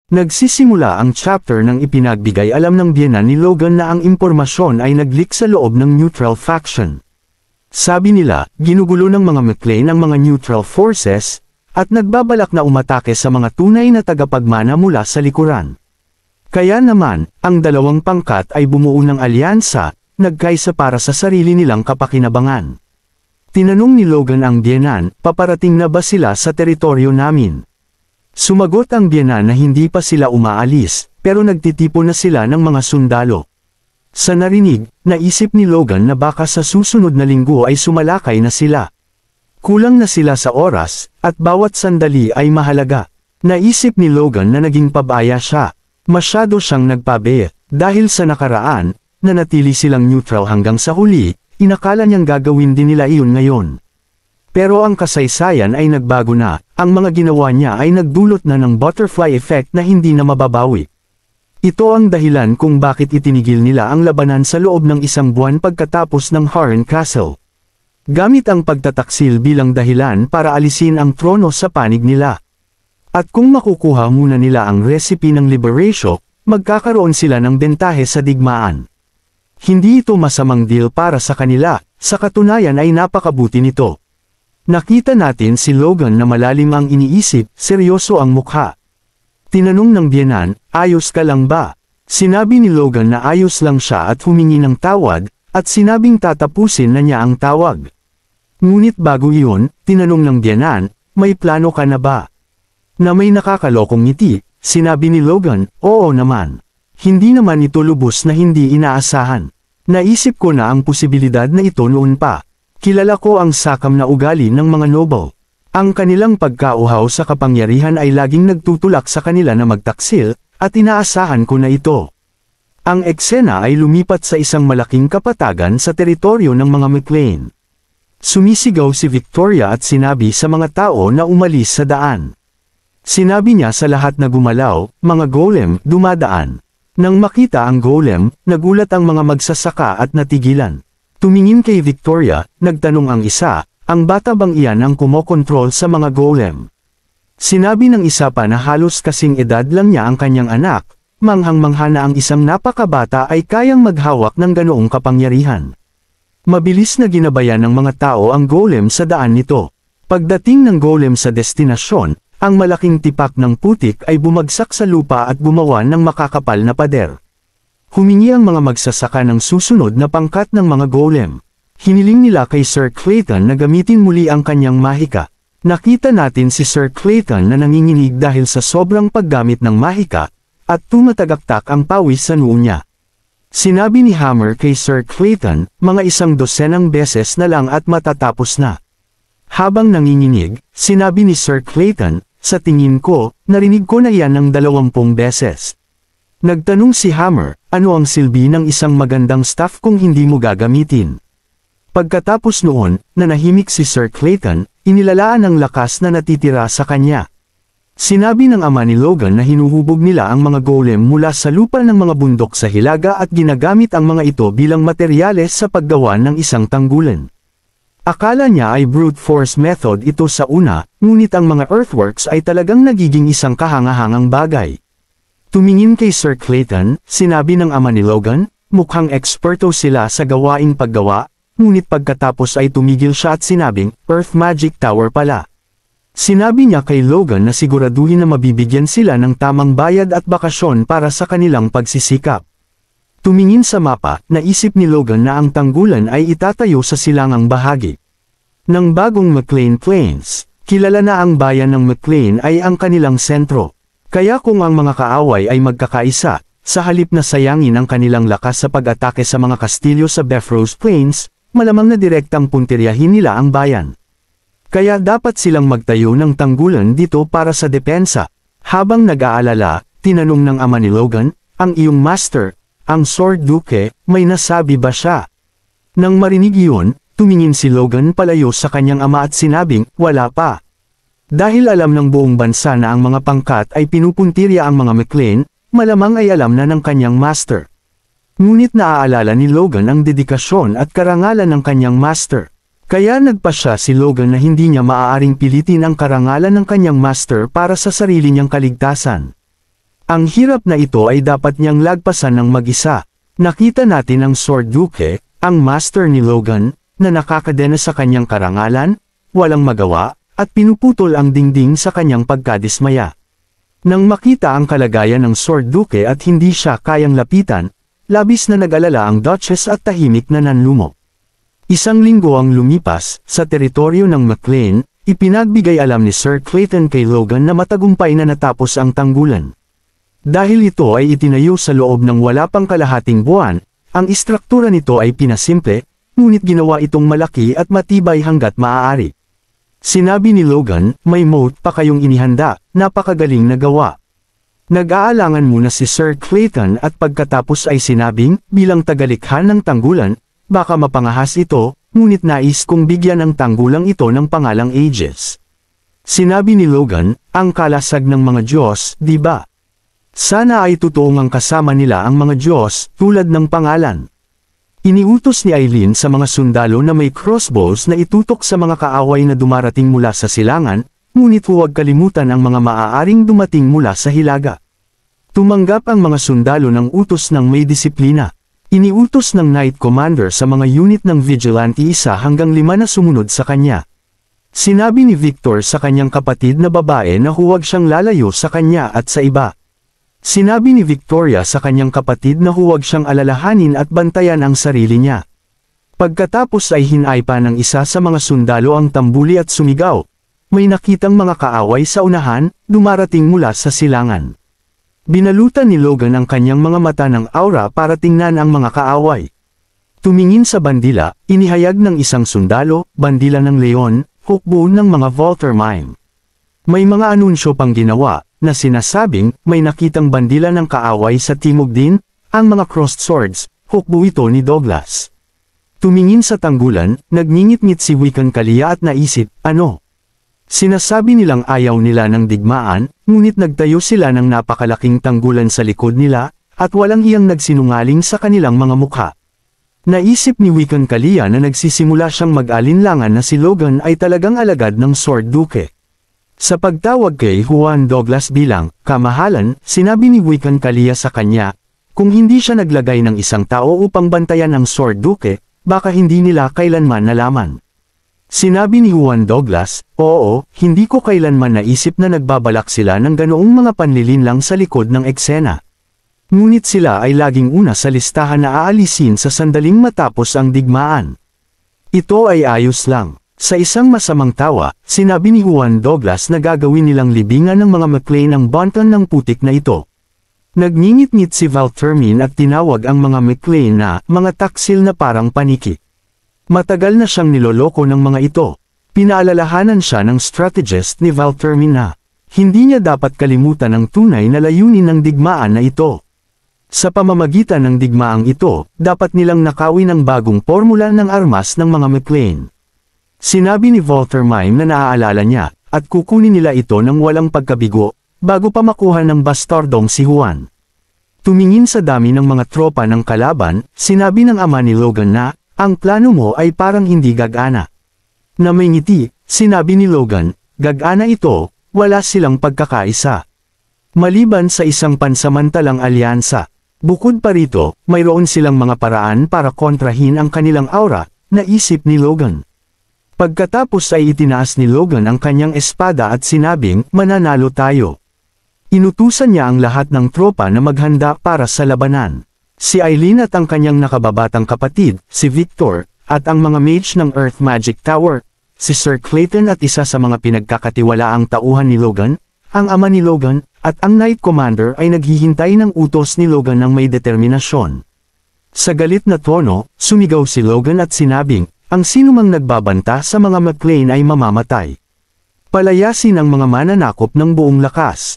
Nagsisimula ang chapter ng ipinagbigay alam ng biyenan ni Logan na ang impormasyon ay nag-leak sa loob ng neutral faction. Sabi nila, ginugulo ng mga McClane ang mga neutral forces, at nagbabalak na umatake sa mga tunay na tagapagmana mula sa likuran. Kaya naman, ang dalawang pangkat ay bumuo ng alyansa, nagkaisa para sa sarili nilang kapakinabangan. Tinanong ni Logan ang biyenan, paparating na ba sila sa teritoryo namin? Sumagot ang biyenan na hindi pa sila umaalis, pero nagtitipon na sila ng mga sundalo. Sa narinig, naisip ni Logan na baka sa susunod na linggo ay sumalakay na sila. Kulang na sila sa oras, at bawat sandali ay mahalaga. Naisip ni Logan na naging pabaya siya. Masyado siyang nagpabe, dahil sa nakaraan, nanatili silang neutral hanggang sa huli, inakala niyang gagawin din nila iyon ngayon. Pero ang kasaysayan ay nagbago na, ang mga ginawa niya ay nagdulot na ng butterfly effect na hindi na mababawi. Ito ang dahilan kung bakit itinigil nila ang labanan sa loob ng isang buwan pagkatapos ng Harren Castle. Gamit ang pagtataksil bilang dahilan para alisin ang trono sa panig nila. At kung makukuha muna nila ang recipe ng liberation, magkakaroon sila ng bentahe sa digmaan. Hindi ito masamang deal para sa kanila, sa katunayan ay napakabuti nito. Nakita natin si Logan na malalim ang iniisip, seryoso ang mukha. Tinanong ng biyenan, ayos ka lang ba? Sinabi ni Logan na ayos lang siya at humingi ng tawad, at sinabing tatapusin na niya ang tawag. Ngunit bago iyon, tinanong ng biyenan, may plano ka na ba? Na may nakakalokong ngiti, sinabi ni Logan, oo naman. Hindi naman ito lubos na hindi inaasahan. Naisip ko na ang posibilidad na ito noon pa. Kilala ko ang sakam na ugali ng mga noble. Ang kanilang pagkauhaw sa kapangyarihan ay laging nagtutulak sa kanila na magtaksil, at inaasahan ko na ito. Ang eksena ay lumipat sa isang malaking kapatagan sa teritoryo ng mga McClane. Sumisigaw si Victoria at sinabi sa mga tao na umalis sa daan. Sinabi niya sa lahat na gumalaw, mga golem, dumadaan. Nang makita ang golem, nagulat ang mga magsasaka at natigilan. Tumingin kay Victoria, nagtanong ang isa, ang bata bang iyan ang kumokontrol sa mga golem? Sinabi ng isa pa na halos kasing edad lang niya ang kanyang anak, manghang-mangha na ang isang napakabata ay kayang maghawak ng ganoong kapangyarihan. Mabilis na ginabayan ng mga tao ang golem sa daan nito. Pagdating ng golem sa destinasyon, ang malaking tipak ng putik ay bumagsak sa lupa at gumawa ng makakapal na pader. Humingi ang mga magsasaka ng susunod na pangkat ng mga golem. Hiniling nila kay Sir Clayton na gamitin muli ang kanyang mahika. Nakita natin si Sir Clayton na nanginginig dahil sa sobrang paggamit ng mahika, at tumatagaktak ang pawis sa noo niya. Sinabi ni Hammer kay Sir Clayton, mga 100 beses na lang at matatapos na. Habang nanginginig, sinabi ni Sir Clayton, sa tingin ko, narinig ko na yan ng 20 beses. Nagtanong si Hammer, ano ang silbi ng isang magandang staff kung hindi mo gagamitin? Pagkatapos noon, nanahimik si Sir Clayton, inilalaan ang lakas na natitira sa kanya. Sinabi ng ama ni Logan na hinuhubog nila ang mga golem mula sa lupa ng mga bundok sa Hilaga at ginagamit ang mga ito bilang materyales sa paggawa ng isang tanggulan. Akala niya ay brute force method ito sa una, ngunit ang mga earthworks ay talagang nagiging isang kahangahangang bagay. Tumingin kay Sir Clayton, sinabi ng ama ni Logan, mukhang eksperto sila sa gawaing paggawa, ngunit pagkatapos ay tumigil siya at sinabing, Earth Magic Tower pala. Sinabi niya kay Logan na siguraduhin na mabibigyan sila ng tamang bayad at bakasyon para sa kanilang pagsisikap. Tumingin sa mapa, naisip ni Logan na ang tanggulan ay itatayo sa silangang bahagi ng bagong McClane Plains. Kilala na ang bayan ng McClane ay ang kanilang sentro. Kaya kung ang mga kaaway ay magkakaisa, sa halip na sayangin ang kanilang lakas sa pag-atake sa mga kastilyo sa Beffrose Plains, malamang na direktang puntiryahin nila ang bayan. Kaya dapat silang magtayo ng tanggulan dito para sa depensa. Habang nag-aalala, tinanong ng ama ni Logan, ang iyong master, ang Sword Duke, may nasabi ba siya? Nang marinig iyon, tumingin si Logan palayo sa kanyang ama at sinabing, wala pa. Dahil alam ng buong bansa na ang mga pangkat ay pinupuntirya ang mga McClane, malamang ay alam na ng kanyang master. Ngunit naaalala ni Logan ang dedikasyon at karangalan ng kanyang master. Kaya nagpasya si Logan na hindi niya maaaring pilitin ang karangalan ng kanyang master para sa sarili niyang kaligtasan. Ang hirap na ito ay dapat niyang lagpasan ng mag-isa. Nakita natin ang Sword Duke, ang master ni Logan, na nakakadena sa kanyang karangalan, walang magawa, at pinuputol ang dingding sa kanyang pagkadismaya. Nang makita ang kalagayan ng Sword Duke at hindi siya kayang lapitan, labis na nag-alala ang Duchess at tahimik na nanlumo. Isang linggo ang lumipas, sa teritoryo ng McLean, ipinagbigay alam ni Sir Clayton kay Logan na matagumpay na natapos ang tanggulan. Dahil ito ay itinayo sa loob ng wala pang kalahating buwan, ang istruktura nito ay pinasimple, ngunit ginawa itong malaki at matibay hanggat maaari. Sinabi ni Logan, may moat pa kayong inihanda, napakagaling na gawa. Nag-aalangan muna si Sir Clayton at pagkatapos ay sinabing, bilang tagalikha ng tanggulan, baka mapangahas ito, ngunit nais kong bigyan ang tanggulang ito ng pangalang Aegis. Sinabi ni Logan, ang kalasag ng mga Diyos, di ba? Sana ay totoong ang kasama nila ang mga Diyos, tulad ng pangalan. Iniutos ni Eileen sa mga sundalo na may crossbows na itutok sa mga kaaway na dumarating mula sa silangan, ngunit huwag kalimutan ang mga maaaring dumating mula sa hilaga. Tumanggap ang mga sundalo ng utos ng may disiplina. Iniutos ng Knight Commander sa mga unit ng Vigilante 1 hanggang 5 na sumunod sa kanya. Sinabi ni Victor sa kanyang kapatid na babae na huwag siyang lalayo sa kanya at sa iba. Sinabi ni Victoria sa kanyang kapatid na huwag siyang alalahanin at bantayan ang sarili niya. Pagkatapos ay hinaypa ng isa sa mga sundalo ang tambuli at sumigaw. May nakitang mga kaaway sa unahan, dumarating mula sa silangan. Binalutan ni Logan ang kanyang mga mata ng aura para tingnan ang mga kaaway. Tumingin sa bandila, inihayag ng isang sundalo, bandila ng leon, hukbo ng mga Voltermine. May mga anunsyo pang ginawa, na sinasabing, may nakitang bandila ng kaaway sa timog din, ang mga crossed swords, hukbo ito ni Douglas. Tumingin sa tanggulan, nagngingit-ngit si Wiccan Kalia at naisip, ano? Sinasabi nilang ayaw nila ng digmaan, ngunit nagtayo sila ng napakalaking tanggulan sa likod nila, at walang iyang nagsinungaling sa kanilang mga mukha. Naisip ni Wiccan Kalia na nagsisimula siyang mag-alinlangan na si Logan ay talagang alagad ng Sword Duke. Sa pagtawag kay Juan Douglas bilang kamahalan, sinabi ni Wiccan Kalia sa kanya, kung hindi siya naglagay ng isang tao upang bantayan ang Sword Duke, baka hindi nila kailanman nalaman. Sinabi ni Juan Douglas, oo, hindi ko kailanman naisip na nagbabalak sila ng ganoong mga panlilinlang sa likod ng eksena. Ngunit sila ay laging una sa listahan na aalisin sa sandaling matapos ang digmaan. Ito ay ayos lang. Sa isang masamang tawa, sinabi ni Juan Douglas na gagawin nilang libingan ng mga McLean ang bantan ng putik na ito. Nagngingit-ngit si Valtermin at tinawag ang mga McLean na mga taksil na parang paniki. Matagal na siyang niloloko ng mga ito. Pinaalalahanan siya ng strategist ni Valtermin na hindi niya dapat kalimutan ang tunay na layunin ng digmaan na ito. Sa pamamagitan ng digmaang ito, dapat nilang nakawin ang bagong formula ng armas ng mga McLean. Sinabi ni Voltermine na naaalala niya, at kukunin nila ito ng walang pagkabigo, bago pa makuha ng bastardong si Juan. Tumingin sa dami ng mga tropa ng kalaban, sinabi ng ama ni Logan na, ang plano mo ay parang hindi gagana. Na may ngiti, sinabi ni Logan, gagana ito, wala silang pagkakaisa. Maliban sa isang pansamantalang alyansa. Bukod pa rito, mayroon silang mga paraan para kontrahin ang kanilang aura, naisip ni Logan. Pagkatapos ay itinaas ni Logan ang kanyang espada at sinabing, mananalo tayo. Inutusan niya ang lahat ng tropa na maghanda para sa labanan. Si Eileen at ang kanyang nakababatang kapatid, si Victor, at ang mga mage ng Earth Magic Tower, si Sir Clayton at isa sa mga pinagkakatiwalaang tauhan ni Logan, ang ama ni Logan, at ang Knight Commander ay naghihintay ng utos ni Logan ng may determinasyon. Sa galit na tono, sumigaw si Logan at sinabing, ang sinumang nagbabanta sa mga McLean ay mamamatay. Palayasin ang mga mananakop ng buong lakas.